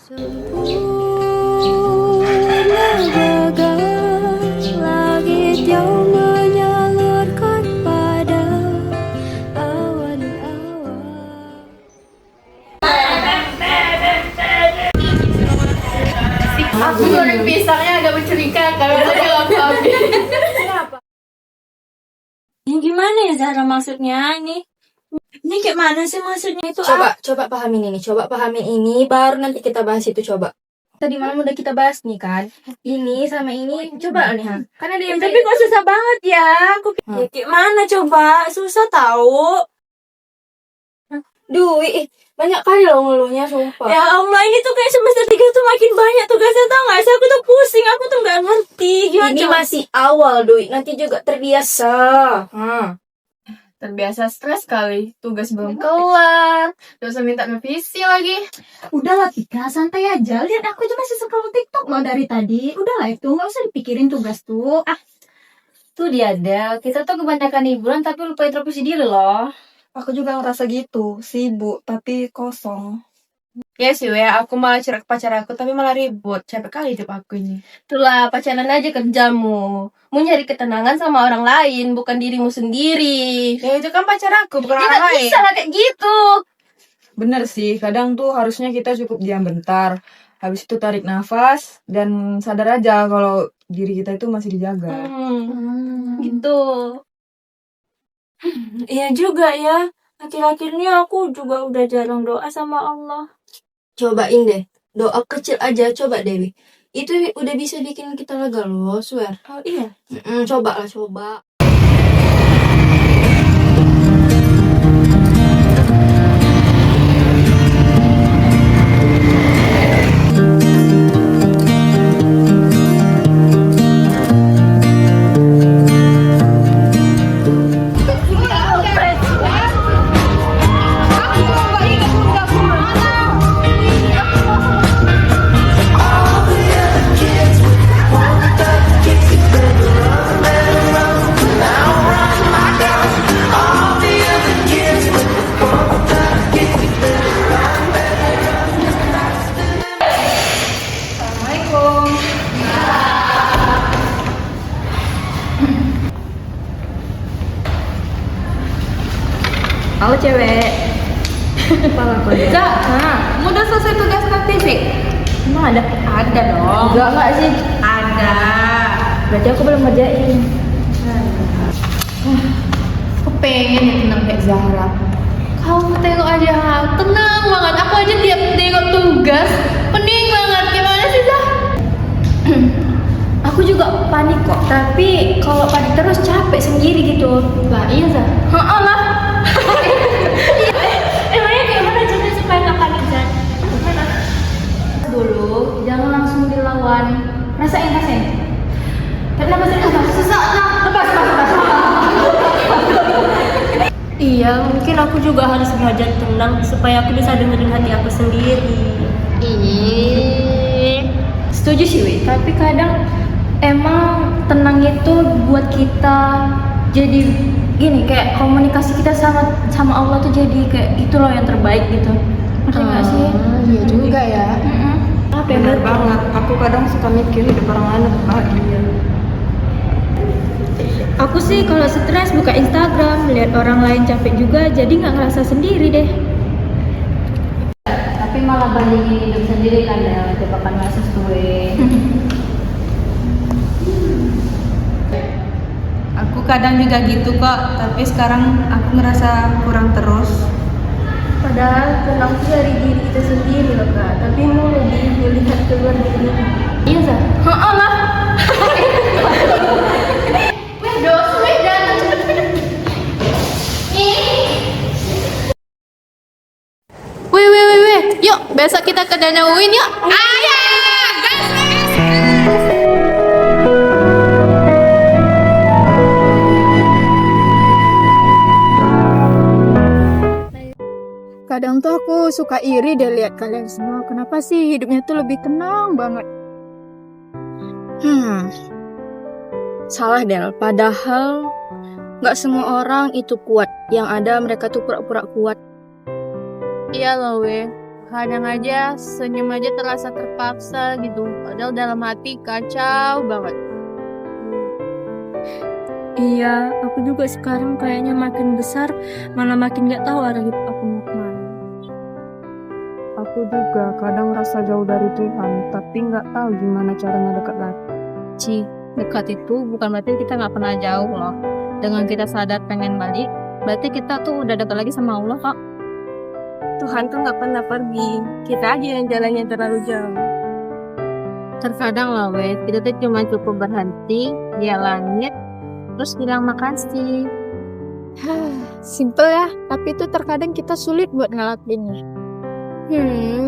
Sempurna bagai langit yang menyalurkan pada awan-awan. Aku goreng pisangnya agak mencurigakan kalau tadi aku ambil. Ini gimana ya Zahra maksudnya ini? Ini kayak mana sih maksudnya itu? Coba pahamin ini, baru nanti kita bahas itu coba. Tadi malam udah kita bahas nih kan, ini sama ini, coba nih ha. Karena ada yang Tapi kok susah banget ya? Aku ya, kayak mana coba? Susah tahu. Banyak kali loh ngeluhnya, sumpah. Ya Allah, ini tuh kayak semester 3 tuh makin banyak tugasnya, tau gak sih? Aku tuh pusing, aku tuh gak ngerti. Gimana Ini coba? masih awal, Dwi. Nanti juga terbiasa. Terbiasa stres kali, tugas belum kelar, dosa minta revisi lagi. Udahlah Tika, santai aja. Lihat aku aja masih scroll TikTok loh dari tadi. Udahlah itu, nggak usah dipikirin tugas tuh. Tuh dia Del, kita tuh kebanyakan hiburan tapi lupa introspeksi diri loh. Aku juga ngerasa gitu, sibuk tapi kosong. Ya sih ya, aku malah cerek pacar aku tapi malah ribut. Capek kali hidup aku ini. Itulah pacaran aja kerjamu. Mau nyari ketenangan sama orang lain, bukan dirimu sendiri. Ya itu kan pacar aku, bukan Ya orang nggak lain. bisa lah kayak gitu. Bener sih, kadang tuh harusnya kita cukup diam bentar. Habis itu tarik nafas dan sadar aja kalau diri kita itu masih dijaga. Gitu. Iya juga ya. Akhir-akhirnya aku juga udah jarang doa sama Allah. Cobain deh. Doa kecil aja, coba Dewi. Itu udah bisa bikin kita lega loh, swear. Oh iya. Coba. Aku cewek. Kepala aku deh. Kamu udah selesai tugas praktisik? Emang ada? Ada dong. Enggak sih. Ada. Berarti aku belum ngerjain. Aku pengen ya tenang kayak Zahra. Kamu tengok aja, tenang banget. Aku aja tiap tengok tugas, pening banget. Gimana sih Zah? Aku juga panik kok. Tapi kalau panik terus capek sendiri gitu. Lah iya Zah. Heeh lah. Emangnya kayak mana caranya supaya nggak panik Zan? Dulu, jangan langsung dilawan. Rasain. Kenapa sesaat lah. Lepas. Iya, mungkin aku juga harus belajar tenang supaya aku bisa dengerin hati aku sendiri. Setuju sih, Wi. Tapi kadang emang tenang itu buat kita jadi gini, kayak komunikasi kita sama Allah tuh jadi kayak itu loh yang terbaik gitu. Ngerti nggak sih? Iya juga ya. Apa ya? Bener banget, aku kadang suka mikir hidup orang lain lebih bahagia. Aku sih kalau stres buka Instagram, lihat orang lain capek juga, jadi nggak ngerasa sendiri deh. Tapi malah bandingin hidup sendiri kan Del, coba kan nggak sesuai. Aku kadang juga gitu kok, tapi sekarang aku ngerasa kurang terus. Padahal tenang itu dari diri kita sendiri loh Kak. Tapi mau lebih melihat keluar diri. Iya Zah? Heeh lah. Weh. Yuk, besok kita ke Danau Uin yuk. Ayo, gas. Kadang tuh aku suka iri deh lihat kalian semua. Kenapa sih hidupnya tuh lebih tenang banget? Salah Del, padahal nggak semua orang itu kuat. Yang ada mereka tuh pura-pura kuat. Iya loh, weh. Kadang aja senyum aja terasa terpaksa gitu. Padahal dalam hati kacau banget. Iya, aku juga sekarang kayaknya makin besar, malah makin gak tahu arah hidup aku mau kemana. Aku juga kadang rasa jauh dari Tuhan, tapi nggak tahu gimana caranya dekat lagi. Ci, dekat itu bukan berarti kita nggak pernah jauh loh. Dengan kita sadar pengen balik, berarti kita tuh udah dekat lagi sama Allah kak. Tuhan tuh gak pernah pergi, kita aja yang jalannya terlalu jauh. Terkadang loh weh, kita tuh cuma cukup berhenti di langit, terus bilang makasih. Simple ya, tapi itu terkadang kita sulit buat ngelakuinnya.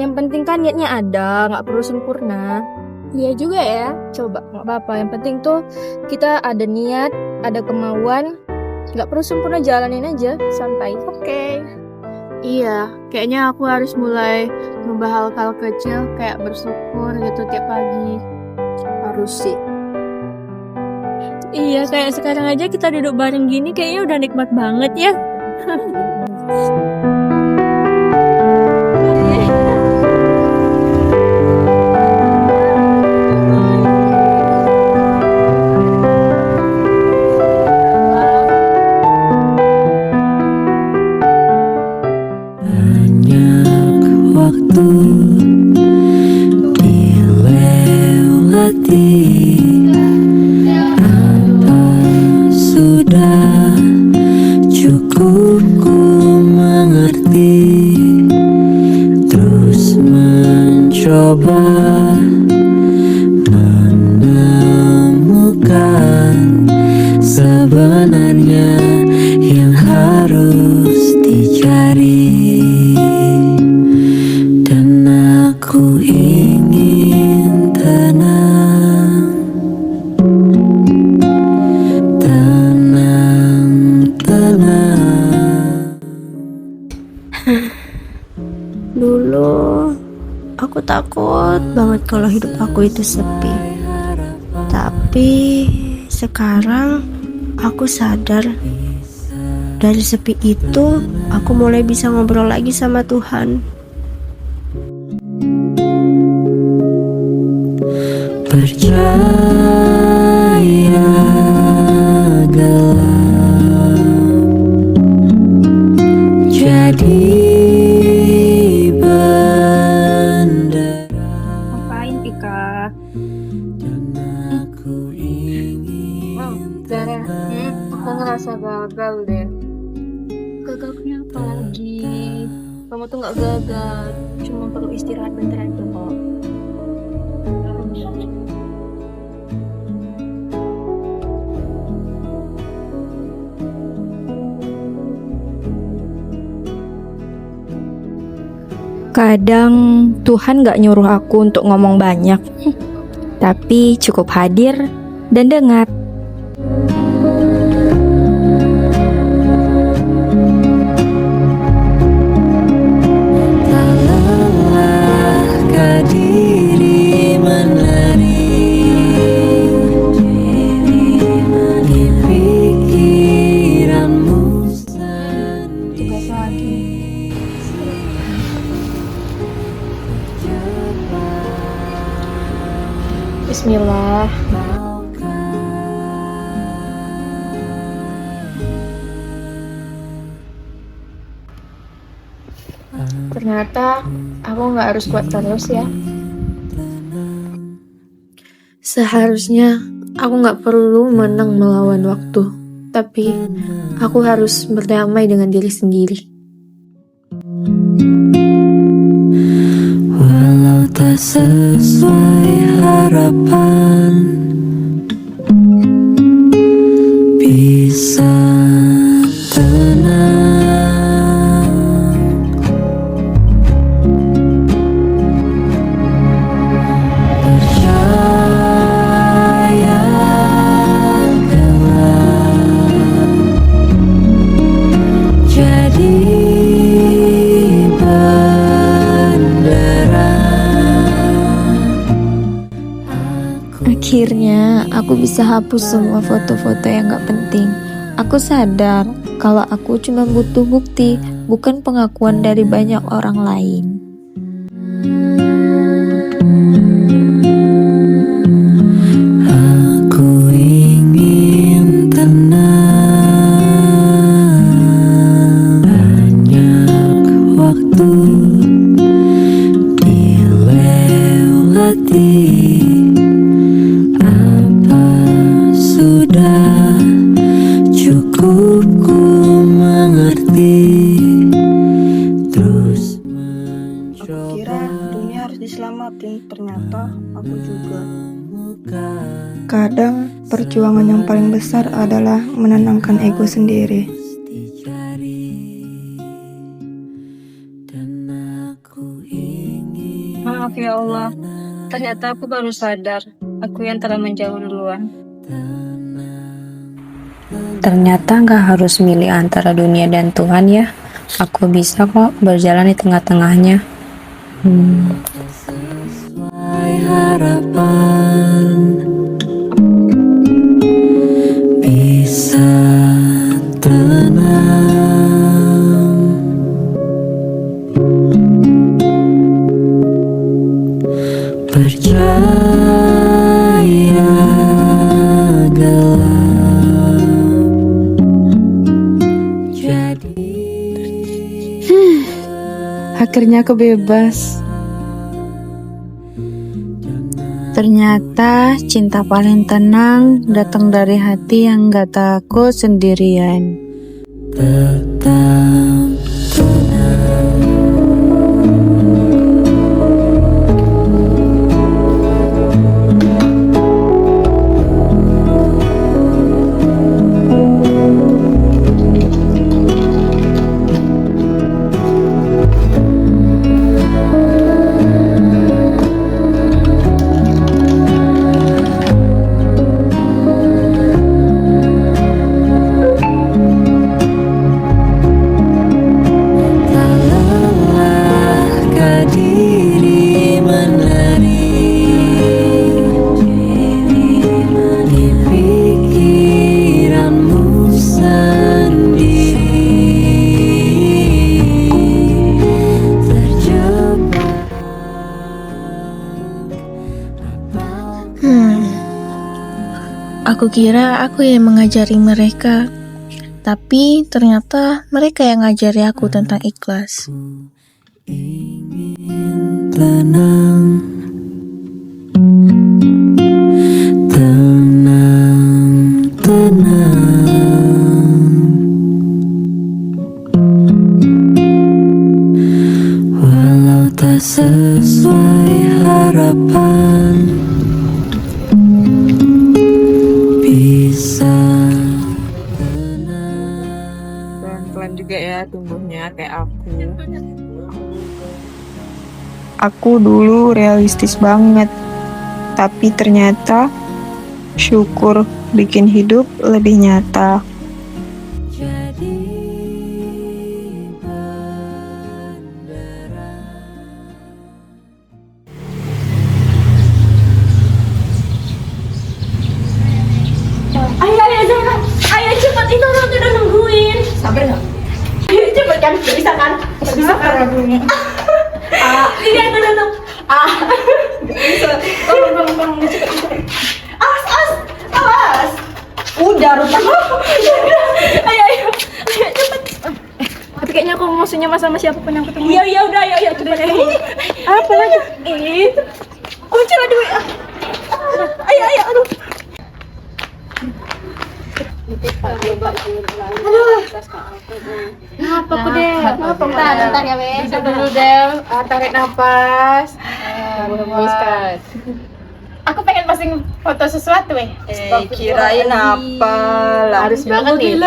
Yang penting kan niatnya ada, nggak perlu sempurna. Iya juga ya. Coba, nggak apa-apa. Yang penting tuh kita ada niat, ada kemauan, nggak perlu sempurna, jalanin aja sampai. Oke. Iya, kayaknya aku harus mulai ngubah hal-hal kecil kayak bersyukur gitu tiap pagi. Harus sih. Iya, kayak sekarang aja kita duduk bareng gini kayaknya udah nikmat banget ya. Dulu aku takut banget kalau hidup aku itu sepi. Tapi sekarang aku sadar dari sepi itu aku mulai bisa ngobrol lagi sama Tuhan. Percaya gelap jadi Ngapain Pika? Zara, aku ngerasa gagal deh. Gagal kenapa lagi? Kamu tuh nggak gagal, cuma perlu istirahat bentar aja kok. Kadang Tuhan gak nyuruh aku untuk ngomong banyak, tapi cukup hadir dan dengar. tak lelahkah diri menari di pikiranmu sendiri. Bismillah. Ternyata aku nggak harus kuat terus ya. Seharusnya aku nggak perlu menang melawan waktu, tapi aku harus berdamai dengan diri sendiri. Walau tak sesuai harapan, bisa tenang. Percaya gelap jadi Akhirnya aku bisa hapus semua foto-foto yang gak penting. Aku sadar kalau aku cuma butuh bukti, bukan pengakuan dari banyak orang lain. cukup ku mengerti. Terus Aku kira dunia harus diselamatin, ternyata aku juga. Kadang perjuangan yang paling besar adalah menenangkan ego sendiri. Maaf ya Allah, ternyata aku baru sadar, aku yang telah menjauh duluan. Ternyata nggak harus milih antara dunia dan Tuhan ya. Aku bisa kok berjalan di tengah-tengahnya. sesuai harapan bisa tenang. Percaya gelap jadi Akhirnya aku bebas. Ternyata cinta paling tenang datang dari hati yang gak takut sendirian. tetap diri menari di pikiranmu sendiri terjebak. Aku kira aku yang mengajari mereka, tapi ternyata mereka yang ngajari aku tentang ikhlas. Ingin tenang, tenang, tenang. Walau tak sesuai harapan, bisa Pelan-pelan juga ya tumbuhnya kayak aku. Aku dulu realistis banget, tapi ternyata syukur bikin hidup lebih nyata. jadi Ayo Zara, ayo cepat, itu orang tuh udah nungguin. Sabar nggak? Ayo cepet kan, bisa kan? Bisa kan? Ini aku datang. Tolong, cepet. Awas. Udah, Ruta. Ayo, cepet. Tapi kayaknya aku mau senyum sama siapapun yang ketemu. Iya, udah, ayo, cepet. Apa lagi? Kunci lah dulu. Ayo, aduh. Kenapa aku Del? Bentar ya Wes. Duduk dulu Del. Tarik nafas. Hembuskan. Aku pengen posting foto sesuatu Kirain apa lah. Harus banget nih.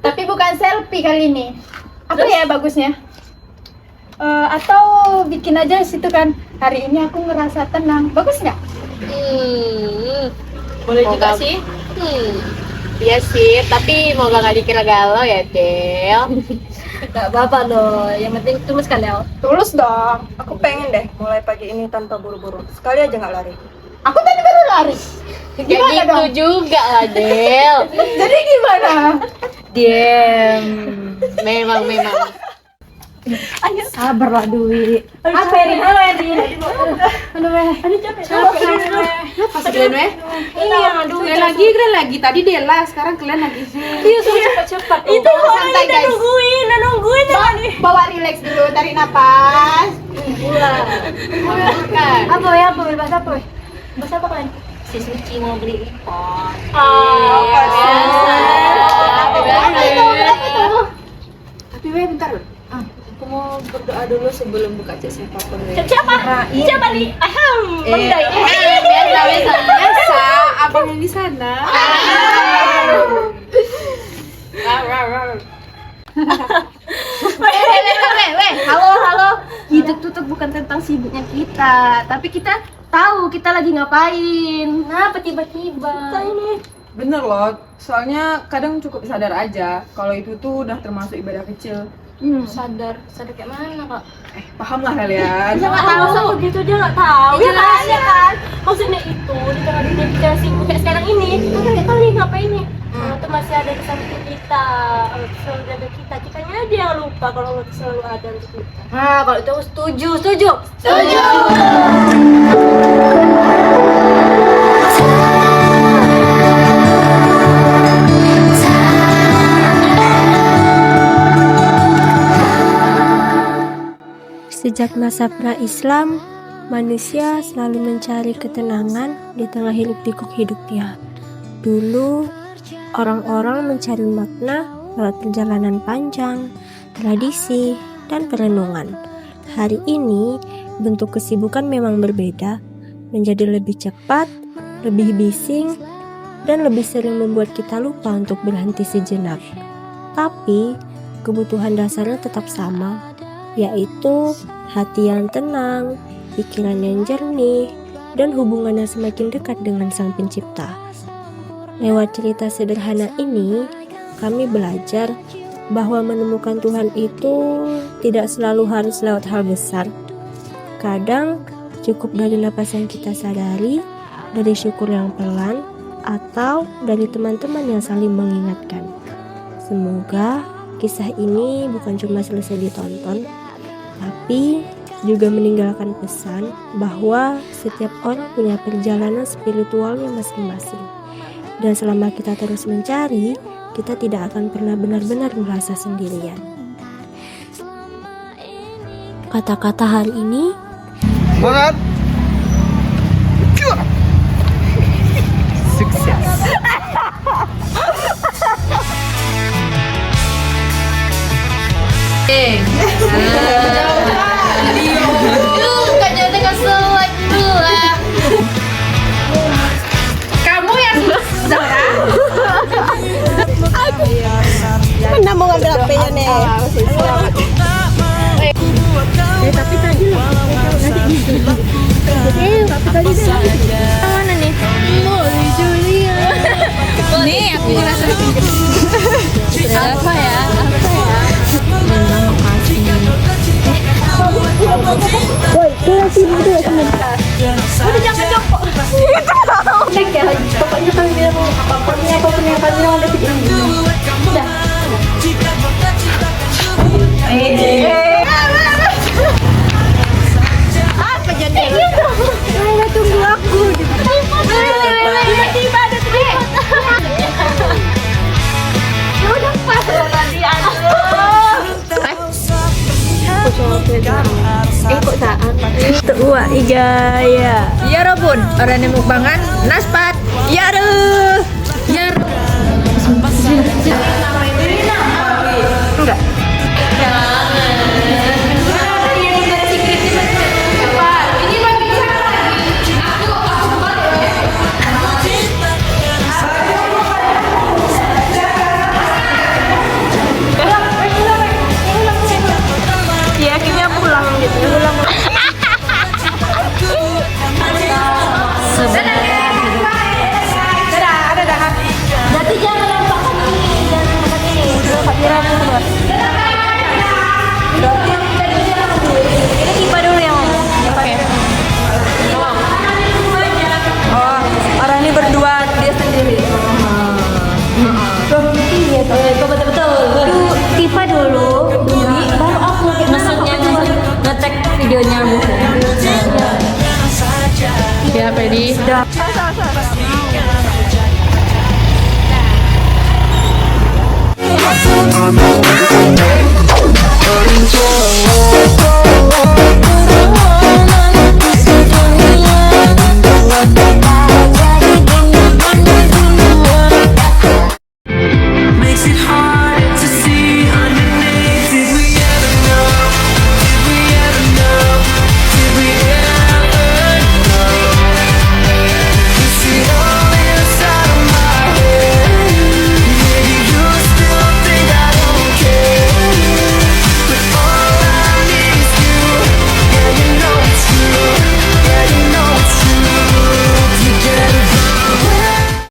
Tapi bukan selfie kali ini. Apa ya bagusnya? Atau bikin aja situ kan. Hari ini aku ngerasa tenang. Bagus nggak? Boleh juga sih. Iya sih, tapi moga nggak dikira galau ya Del. Gak apa-apa loh, yang penting tulus kan Del. Tulus dong. Aku pengen deh mulai pagi ini tanpa buru-buru. Sekali aja nggak lari. Aku tadi baru lari. Gimana Gitu dong? juga lah Del. Jadi gimana? Diam. Memang. Sabar lah Dwi. Apa ya Rin? Aduh capek. Pas kalian weh? Iya, kalian lagi. Tadi Dela, sekarang kalian lagi. Iya suruh cepat. Itu santai guys. nungguin Bawa relax dulu, tarik napas. Bukan. Apa bebas apa? Bebas apa kalian? Si Suci mau beli iPhone. Biasa. berdoa dulu sebelum buka chat siapapun. Siapa? Siapa nih? Mendai. Biasa, abang yang di sana. Halo. Hidup tuh bukan tentang sibuknya kita, tapi kita tahu kita lagi ngapain. Kenapa tiba-tiba? Bener loh, soalnya kadang cukup sadar aja kalau itu tuh udah termasuk ibadah kecil. Sadar kayak mana kak? Paham lah kalian. Dia nggak tahu gitu, dia nggak tahu. Ya kan? Maksudnya itu di tengah dunia kita sibuk kayak sekarang ini, kita nggak tahu nih ngapain nih. Allah tuh masih ada di samping kita, Allah tuh selalu ada kita. Kitanya aja yang lupa kalau Allah tuh selalu ada untuk kita. Nah kalau itu setuju. Sejak masa pra-Islam, manusia selalu mencari ketenangan di tengah hiruk-pikuk hidupnya. Dulu, orang-orang mencari makna lewat perjalanan panjang, tradisi, dan perenungan. Hari ini, bentuk kesibukan memang berbeda, menjadi lebih cepat, lebih bising, dan lebih sering membuat kita lupa untuk berhenti sejenak. Tapi, kebutuhan dasarnya tetap sama, yaitu hati yang tenang, pikiran yang jernih, dan hubungan yang semakin dekat dengan Sang Pencipta. Lewat cerita sederhana ini, kami belajar bahwa menemukan Tuhan itu tidak selalu harus lewat hal besar. Kadang cukup dari napas yang kita sadari, dari syukur yang pelan, atau dari teman-teman yang saling mengingatkan. Semoga kisah ini bukan cuma selesai ditonton, tapi juga meninggalkan pesan bahwa setiap orang punya perjalanan spiritualnya masing-masing. Dan selama kita terus mencari, kita tidak akan pernah benar-benar merasa sendirian. Kata-kata hari ini, semangat, sukses. Kamu yang mana mau ngambil HP-nya nih? Tapi tadi mana nih? Molly Julia. Nih aku ngerasa apa ya? Udah jangan joko. Pokoknya kami bilang apapun yang kami bilang udah tidak. Udah. Apa jadi? Nggak tunggu aku. Tiba-tiba ada telepon. Ya udah pas loh tadi kok saat Tua iga ya. Ya robun, orang yang mukbangan naspat. Ya ruh. Ya ruh. Enggak. ya akhirnya pulang gitu. Berarti jangan yang makan ini, jangan makan ini. Hadiran dulu. Ini Kipa dulu yang ngomong. Oke. Oh, orang ini berdua, dia sendiri. Iya, betul. Kipa dulu, Dwi, baru aku. Maksudnya ngetek videonya Bu. Ya Pedi.